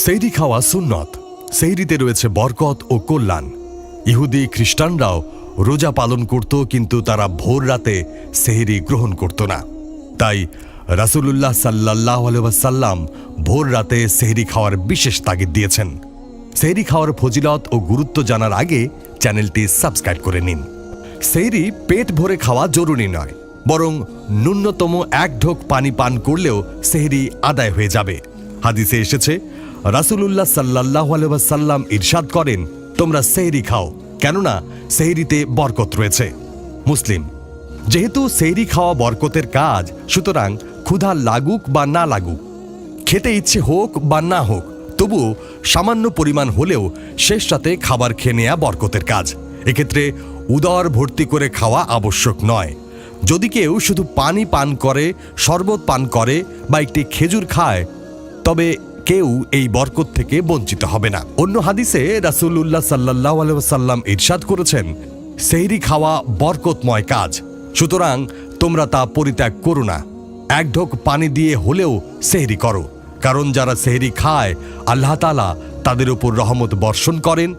সেহরি খাওয়া সুন্নত। সেহরিতে রয়েছে বরকত ও কল্যাণ। ইহুদি খ্রিস্টানরাও রোজা পালন করত, কিন্তু তারা ভোর রাতে সেহরি গ্রহণ করত না। তাই রাসূলুল্লাহ সাল্লাল্লাহু আলাইহি ওয়াসাল্লাম ভোর রাতে সেহরি খাওয়ার বিশেষ তাগিদ দিয়েছেন। সেহরি খাওয়ার ফজিলত ও গুরুত্ব জানার আগে চ্যানেলটি সাবস্ক্রাইব করে নিন। সেহরি পেট ভরে খাওয়া জরুরি নয়, বরং ন্যূনতম এক ঢোক পানি পান করলেও সেহরি আদায় হয়ে যাবে। হাদিসে এসেছে, রাসূলুল্লাহ সাল্লাল্লাহু আলাইহি ওয়াসাল্লাম ইরশাদ করেন, তোমরা সেহরি খাও, কেননা সেহরিতে বরকত রয়েছে। মুসলিম। যেহেতু সেহরি খাওয়া বরকতের কাজ, সুতরাং ক্ষুধা লাগুক বা না লাগুক, খেতে ইচ্ছে হোক বা না হোক, তবুও সামান্য পরিমাণ হলেও শেষ রাতে খাবার খেয়ে নেওয়া বরকতের কাজ। এক্ষেত্রে উদর ভর্তি করে খাওয়া আবশ্যক নয়। যদি কেউ শুধু পানি পান করে, শরবত পান করে বা একটি খেজুর খায়, তবে কেউ এই বরকত থেকে বঞ্চিত হবে না। অন্য হাদিসে রাসূলুল্লাহ সাল্লাল্লাহু আলাইহি ওয়াসাল্লাম ইরশাদ করেছেন, সেহরি খাওয়া বরকতময় কাজ, সুতরাং তোমরা তা পরিত্যাগ করো না। এক ঢোক পানি দিয়ে হলেও সেহরি করো, কারণ যারা সেহরি খায় আল্লাহ তাআলা তাদের উপর রহমত বর্ষণ করেন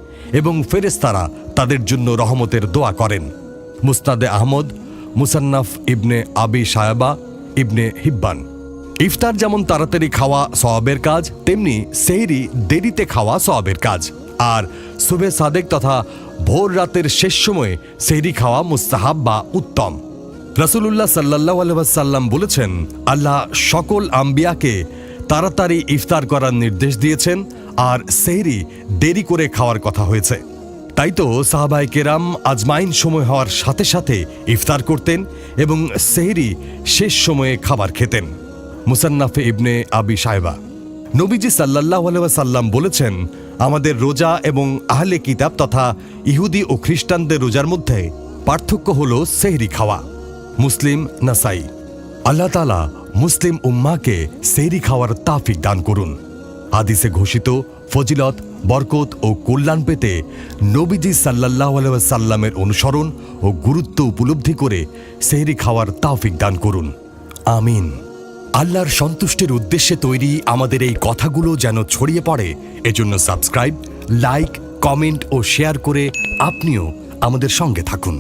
এবং ফেরেশতারা তাদের জন্য রহমতের দোয়া করেন। মুসনাদে আহমদ, মুসান্নাফ ইবনে আবি শায়বা, ইবনে হিব্বান। ইফতার যেমন তাড়াতাড়ি খাওয়া সওয়াবের কাজ, তেমনি সেহরি দেরিতে খাওয়া সওয়াবের কাজ। আর সুবে সাদেক তথা ভোর রাতের শেষ সময়ে সেহরি খাওয়া মুস্তাহাব বা উত্তম। রাসূলুল্লাহ সাল্লাল্লাহু আলাইহি ওয়াসাল্লাম বলেছেন, আল্লাহ সকল আম্বিয়াকে তাড়াতাড়ি ইফতার করার নির্দেশ দিয়েছেন, আর সেহরি দেরি করে খাওয়ার কথা হয়েছে। তাই তো সাহাবায়ে কেরাম আজমাইন সময় হওয়ার সাথে সাথে ইফতার করতেন এবং সেহরি শেষ সময়ে খাবার খেতেন। মুসান্নাফে ইবনে আবি শায়বা। নবীজি সাল্লাল্লাহু আলাইহি ওয়াসাল্লাম বলেছেন, আমাদের রোজা এবং আহলে কিতাব তথা ইহুদি ও খ্রিস্টানদের রোজার মধ্যে পার্থক্য হল সেহরি খাওয়া। মুসলিম, নাসাই। আল্লাহ তাআলা মুসলিম উম্মাহকে সেহরি খাওয়ার তাওফিক দান করুন। হাদিসে ঘোষিত ফজিলত, বরকত ও কল্যাণ পেতে নবীজি সাল্লাল্লাহু আলাইহি ওয়াসাল্লামের অনুসরণ ও গুরুত্ব উপলব্ধি করে সেহরি খাওয়ার তাওফিক দান করুন। আমিন। আল্লাহর সন্তুষ্টির উদ্দেশ্যে তৈরি আমাদের এই কথাগুলো যেন ছড়িয়ে পড়ে, এজন্য সাবস্ক্রাইব, লাইক, কমেন্ট ও শেয়ার করে আপনিও আমাদের সঙ্গে থাকুন।